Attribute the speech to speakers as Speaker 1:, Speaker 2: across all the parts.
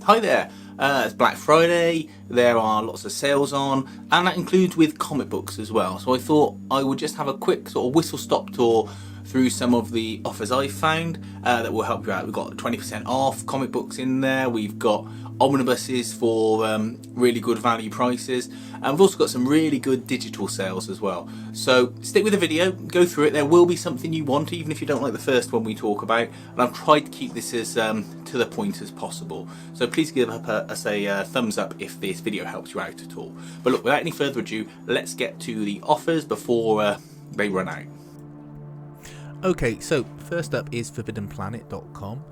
Speaker 1: Hi there, it's Black Friday, there are lots of sales on, and that includes with comic books as well. So I thought I would just have a quick sort of whistle-stop tour through some of the offers I've found that will help you out. We've got 20% off comic books in there, we've got omnibuses for really good value prices, and we've also got some really good digital sales as well. So stick with the video, go through it. There will be something you want, even if you don't like the first one we talk about, and I've tried to keep this as to the point as possible. So please give us a thumbs up if this video helps you out at all. But look, without any further ado, let's get to the offers before they run out.
Speaker 2: Okay, so first up is forbiddenplanet.com.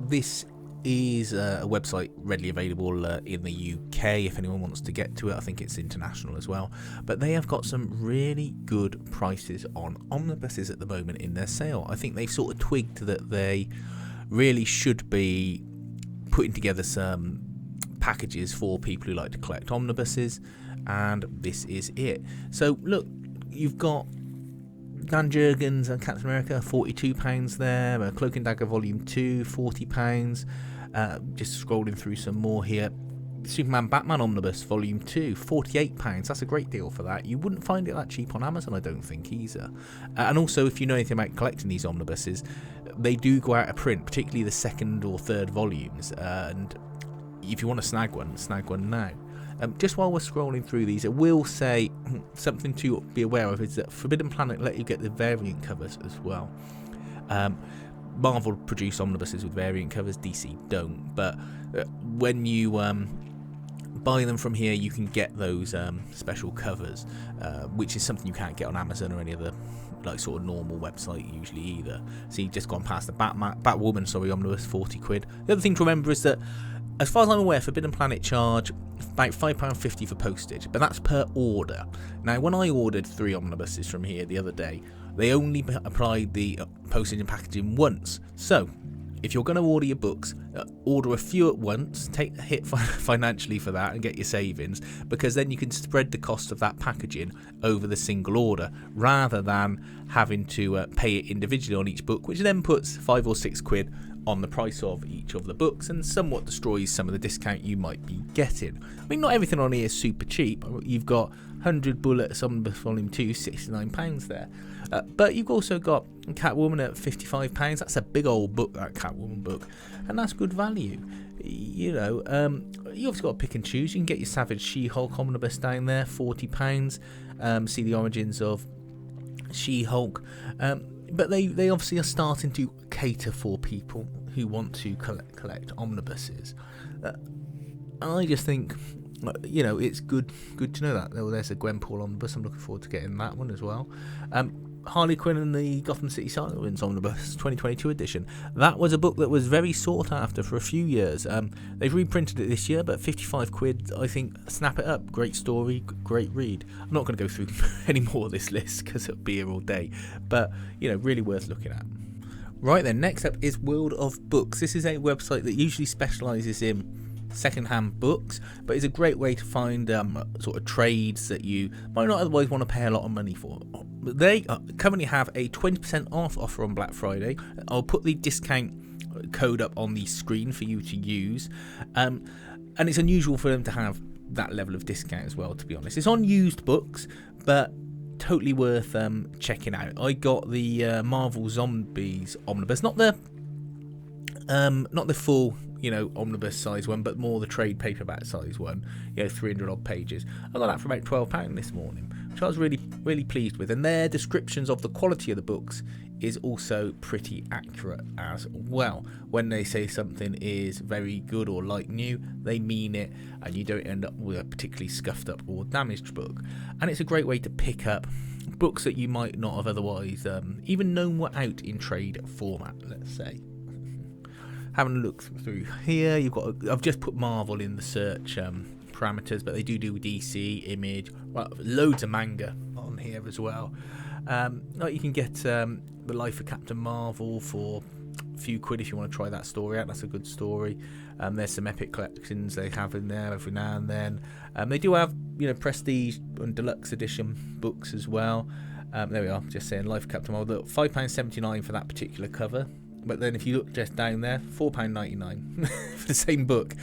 Speaker 2: This is a website readily available in the UK if anyone wants to get to it. I think it's international as well. But they have got some really good prices on omnibuses at the moment in their sale. I think they've sort of twigged that they really should be putting together some packages for people who like to collect omnibuses, and this is it. So look, you've got Dan Jurgens and Captain America, £42 there. Cloak and Dagger Volume 2, £40. Just scrolling through some more here. Superman Batman Omnibus Volume 2, £48. That's a great deal for that. You wouldn't find it that cheap on Amazon, I don't think, either. And also, if you know anything about collecting these omnibuses, they do go out of print, particularly the second or third volumes. And if you want to snag one now. Just while we're scrolling through these, I will say something to be aware of is that Forbidden Planet let you get the variant covers as well. Marvel produce omnibuses with variant covers, DC don't, but when you buy them from here, you can get those special covers, which is something you can't get on Amazon or any other like sort of normal website usually either. So you've just gone past the Batwoman omnibus, £40. The other thing to remember is that, as far as I'm aware, Forbidden Planet charge about £5.50 for postage, but that's per order. Now, when I ordered 3 omnibuses from here the other day, they only applied the postage and packaging once. So, if you're going to order your books, order a few at once, take a hit financially for that and get your savings, because then you can spread the cost of that packaging over the single order, rather than having to pay it individually on each book, which then puts £5 or £6 on the price of each of the books and somewhat destroys some of the discount you might be getting. I mean, not everything on here is super cheap. You've got 100 Bullets Omnibus Volume 2, £69 there. But you've also got Catwoman at £55. That's a big old book, that Catwoman book, and that's good value. You know, you obviously got to pick and choose. You can get your Savage She-Hulk Omnibus down there, £40. See the origins of She-Hulk. But they obviously are starting to cater for people who want to collect omnibuses. I just think, you know, it's good to know that. There's a Gwenpool omnibus. I'm looking forward to getting that one as well. Harley Quinn and the Gotham City Sirens Omnibus 2022 edition. That was a book that was very sought after for a few years. They've reprinted it this year, but £55, I think, snap it up. Great story, great read. I'm not going to go through any more of this list because it'll be here all day, but, you know, really worth looking at. Right then, next up is World of Books. This is a website that usually specialises in second-hand books, but it's a great way to find sort of trades that you might not otherwise want to pay a lot of money for. They currently have a 20% off offer on Black Friday. I'll put the discount code up on the screen for you to use, and it's unusual for them to have that level of discount as well, to be honest. It's on used books, but totally worth checking out. I got the Marvel Zombies omnibus, not the full, you know, omnibus size one, but more the trade paperback size one, you know, 300 odd pages. I got that for about £12 this morning, which I was really pleased with. And their descriptions of the quality of the books is also pretty accurate as well. When they say something is very good or like new, they mean it, and you don't end up with a particularly scuffed up or damaged book. And it's a great way to pick up books that you might not have otherwise even known were out in trade format, let's say. Having a look through here, I've just put Marvel in the search parameters, but they do DC, Image, well, loads of manga on here as well. Like you can get The Life of Captain Marvel for a few quid if you want to try that story out. That's a good story. There's some epic collections they have in there every now and then. They do have, you know, prestige and deluxe edition books as well. There we are, just saying Life of Captain Marvel. £5.79 for that particular cover. But then if you look just down there, £4.99 for the same book,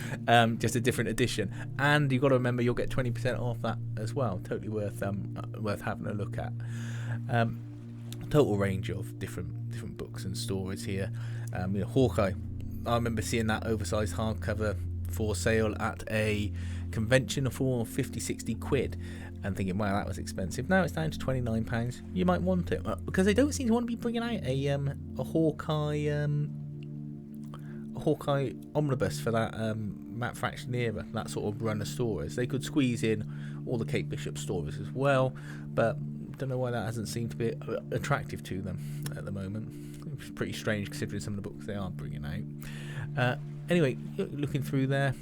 Speaker 2: just a different edition. And you've got to remember you'll get 20% off that as well. Totally worth having a look at. Total range of different books and stories here. Hawkeye. I remember seeing that oversized hardcover for sale at a convention for 50-60 quid and thinking, wow, that was expensive. Now it's down to £29. You might want it because they don't seem to want to be bringing out a Hawkeye omnibus for that Matt Fraction era, that sort of run of stories. They could squeeze in all the Kate Bishop stories as well, but don't know why that hasn't seemed to be attractive to them at the moment. It's pretty strange considering some of the books they are bringing out. Anyway, looking through there,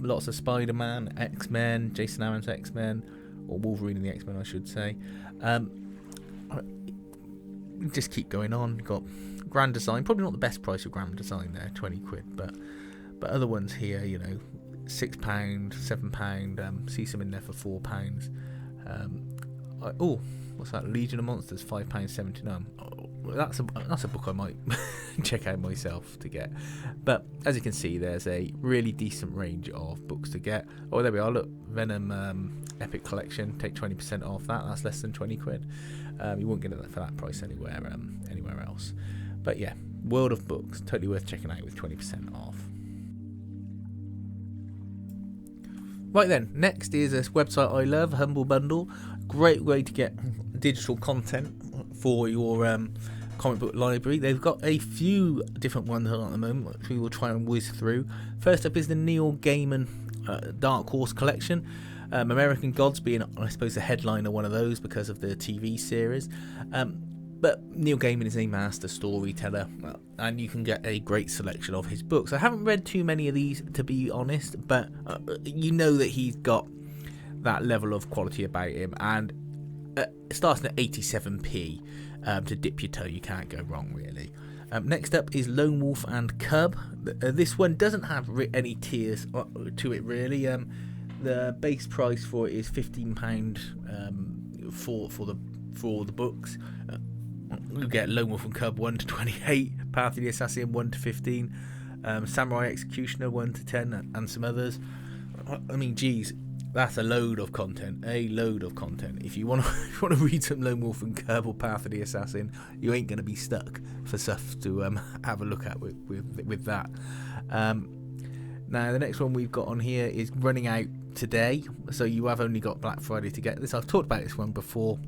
Speaker 2: lots of Spider-Man, X-Men, Jason Aaron's X-Men, or Wolverine and the X-Men, I should say. Just keep going on. Got Grand Design, probably not the best price of Grand Design there, 20 quid, but other ones here, £6, £7. See some in there for £4. What's that? Legion of Monsters, £5.79. That's a book I might check out myself to get. But as you can see, there's a really decent range of books to get. Oh, there we are. Look, Venom Epic Collection. Take 20% off that. That's less than 20 quid. You won't get it for that price anywhere else. But yeah, World of Books, totally worth checking out with 20% off. Right then, next is this website I love, Humble Bundle. Great way to get digital content for your comic book library. They've got a few different ones on at the moment, which we will try and whiz through. First up is the Neil Gaiman Dark Horse collection. American Gods being, I suppose, the headliner one of those because of the TV series. But Neil Gaiman is a master storyteller, and you can get a great selection of his books. I haven't read too many of these, to be honest, but you know that he's got that level of quality about him, and starting at 87p to dip your toe, you can't go wrong, really. Next up is Lone Wolf and Cub. This one doesn't have any tiers to it, really. The base price for it is £15 for the books. You get Lone Wolf and Cub 1 to 28, Path of the Assassin 1 to 15, Samurai Executioner 1 to 10, and some others. I mean, geez, that's a load of content. If you want to read some Lone Wolf and Cub or Path of the Assassin, you ain't going to be stuck for stuff to have a look at with that. Now, the next one we've got on here is running out today, so you have only got Black Friday to get this. I've talked about this one before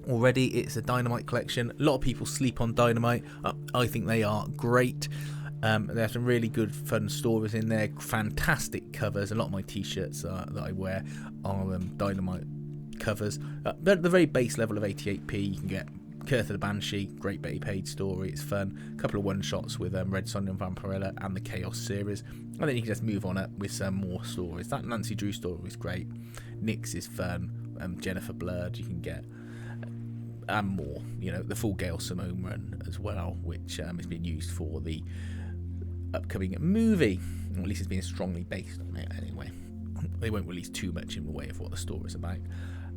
Speaker 2: already. It's a Dynamite collection. A lot of people sleep on Dynamite. I think they are great. There's some really good fun stories in there, fantastic covers. A lot of my t-shirts that I wear are Dynamite covers. But at the very base level of 88p, you can get Curse of the Banshee, great Betty Page story, it's fun. A couple of one-shots with Red Sonja and Vampirella and the Chaos series. And then you can just move on up with some more stories. That Nancy Drew story is great. Nyx is fun. Jennifer Blood you can get. And more. The full Gail Simone run as well, which is being used for the upcoming movie. Or at least it's being strongly based on it anyway. They won't release too much in the way of what the story's about.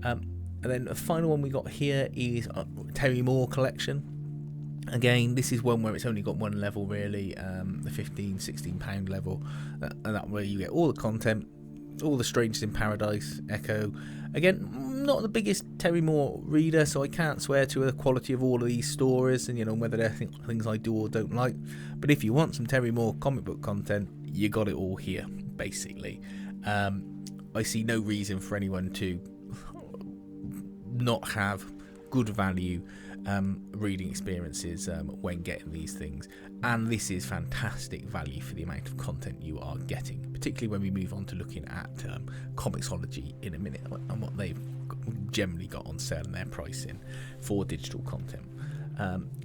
Speaker 2: And then the final one we got here is Terry Moore collection. Again, this is one where it's only got one level really, the £15-16 level, and that where you get all the content, all the Strangers in Paradise, Echo. Again, not the biggest Terry Moore reader, so I can't swear to the quality of all of these stories and whether they're things I do or don't like. But if you want some Terry Moore comic book content, you got it all here, basically. I see no reason for anyone to not have good value reading experiences when getting these things, and this is fantastic value for the amount of content you are getting, particularly when we move on to looking at Comixology in a minute and what they've generally got on sale and their pricing for digital content.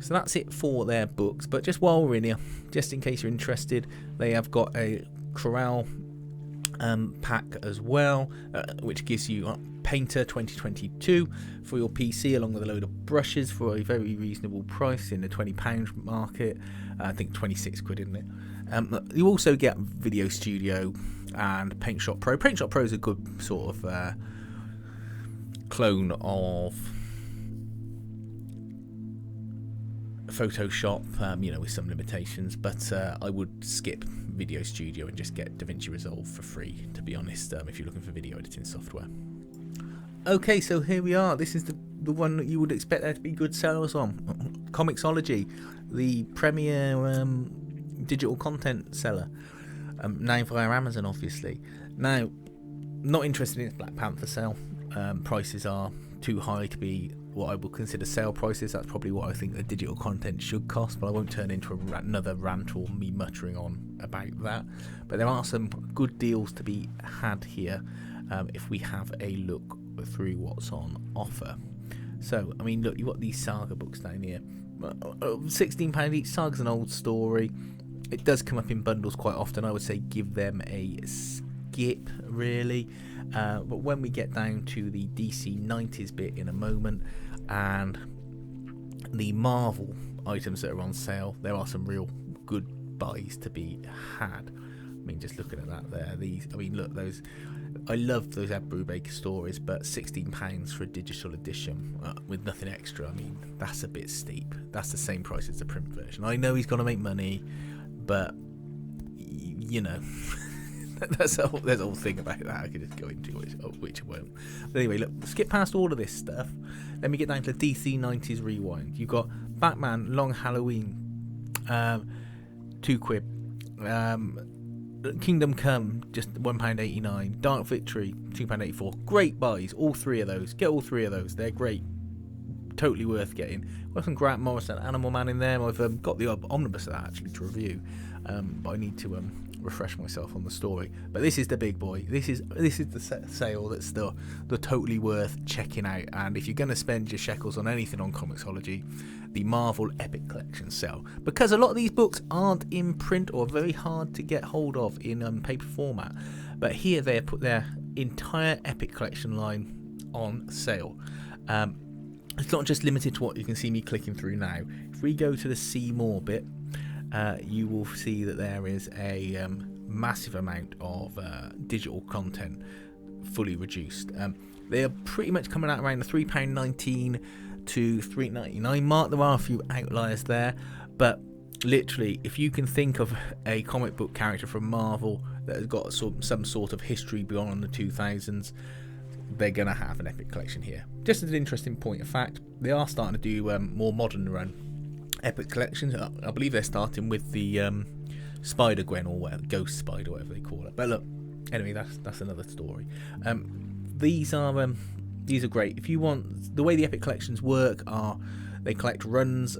Speaker 2: So that's it for their books, but just while we're in here, just in case you're interested, they have got a Corral pack as well, which gives you Painter 2022 for your PC, along with a load of brushes for a very reasonable price in the £20 market. I think 26 quid, isn't it? You also get Video Studio and Paint Shop Pro. Paint Shop Pro is a good sort of clone of Photoshop, with some limitations, but I would skip Video Studio and just get DaVinci Resolve for free, to be honest, if you're looking for video editing software. Okay, so here we are. This is the one that you would expect there to be good sales on. Comixology, the premier digital content seller, now via Amazon, obviously. Now, not interested in its Black Panther sale. Prices are too high to be what I would consider sale prices. That's probably what I think the digital content should cost, but I won't turn into another rant or me muttering on about that. But there are some good deals to be had here if we have a look through what's on offer. So, I mean, look, you've got these Saga books down here. £16 each. Saga's an old story. It does come up in bundles quite often. I would say give them a skip, really. But when we get down to the DC 90s bit in a moment, and the Marvel items that are on sale, there are some real good buys to be had. I mean, just looking at that there, look, those, I love those Ed Brubaker stories, but £16 for a digital edition with nothing extra, I mean, that's a bit steep. That's the same price as the print version. I know he's got to make money, but there's a whole thing about that I could just go into, which I won't. But anyway, look, skip past all of this stuff. Let me get down to DC 90s Rewind. You've got Batman Long Halloween, £2. Kingdom Come, just £1.89. Dark Victory, £2.84. Great buys, all three of those. Get all three of those. They're great. Totally worth getting. Got some Grant Morrison Animal Man in there. I've got the omnibus of that actually to review, but I need to refresh myself on the story. But this is the big boy. This is the sale that's the totally worth checking out. And if you're going to spend your shekels on anything on Comixology, the Marvel Epic Collection sale, because a lot of these books aren't in print or very hard to get hold of in paper format. But here they put their entire Epic Collection line on sale. It's not just limited to what you can see me clicking through now. If we go to the See More bit, you will see that there is a massive amount of digital content fully reduced. They are pretty much coming out around the £3.19 to £3.99 mark. There are a few outliers there, but literally, if you can think of a comic book character from Marvel that has got some sort of history beyond the 2000s, they're going to have an Epic Collection here. Just as an interesting point of fact, they are starting to do more modern run Epic Collections. I believe they're starting with the Spider-Gwen or whatever, Ghost Spider, whatever they call it. But look, anyway, that's another story. These are great. If you want, the way the Epic Collections work are they collect runs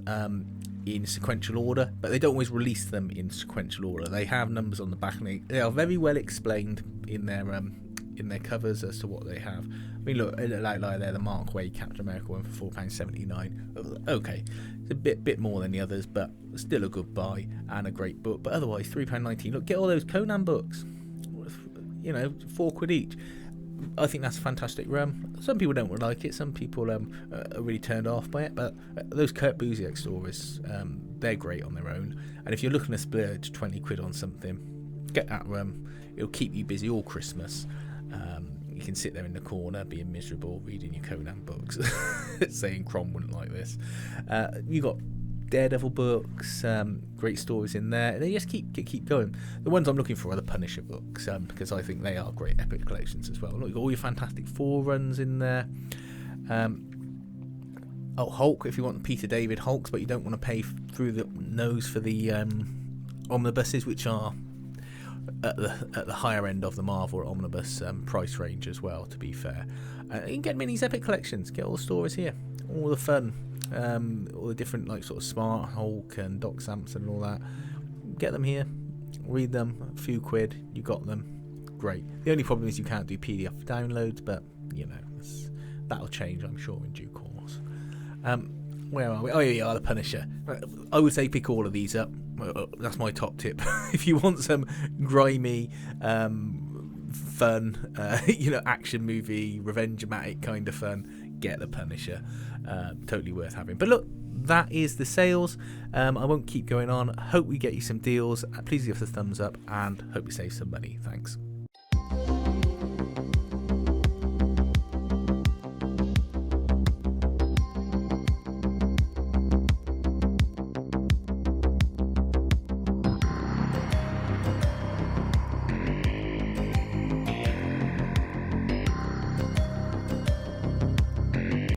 Speaker 2: in sequential order, but they don't always release them in sequential order. They have numbers on the back, and they are very well explained in their covers as to what they have. I mean, look, a little outlier there, the Mark Waid Captain America one for £4.79. Okay, it's a bit more than the others, but still a good buy and a great book. But otherwise, £3.19. Look, get all those Conan books. £4 each. I think that's a fantastic run. Some people don't like it. Some people are really turned off by it. But those Kurt Busiek stories, they're great on their own. And if you're looking to splurge £20 on something, get that run. It'll keep you busy all Christmas. You can sit there in the corner being miserable reading your Conan books, saying Crom wouldn't like this. You got Daredevil books, great stories in there. They just keep going. The ones I'm looking for are the Punisher books, because I think they are great Epic Collections as well. Look, you've got all your Fantastic Four runs in there. Hulk, if you want Peter David Hulks, but you don't want to pay through the nose for the omnibuses, which are at the higher end of the Marvel omnibus price range as well, to be fair. You can get minis Epic Collections, get all the stories here, all the fun, all the different like sort of Smart Hulk and Doc Samson and all that. Get them here, read them, a few quid, you got them, great. The only problem is you can't do PDF downloads, but that'll change, I'm sure, in due course. Where are we? Oh yeah, the Punisher. I would say pick all of these up. That's my top tip. If you want some grimy, fun, action movie, revenge-matic kind of fun, get the Punisher. Totally worth having. But look, that is the sales. I won't keep going on. Hope we get you some deals. Please give us a thumbs up and hope we save some money. Thanks.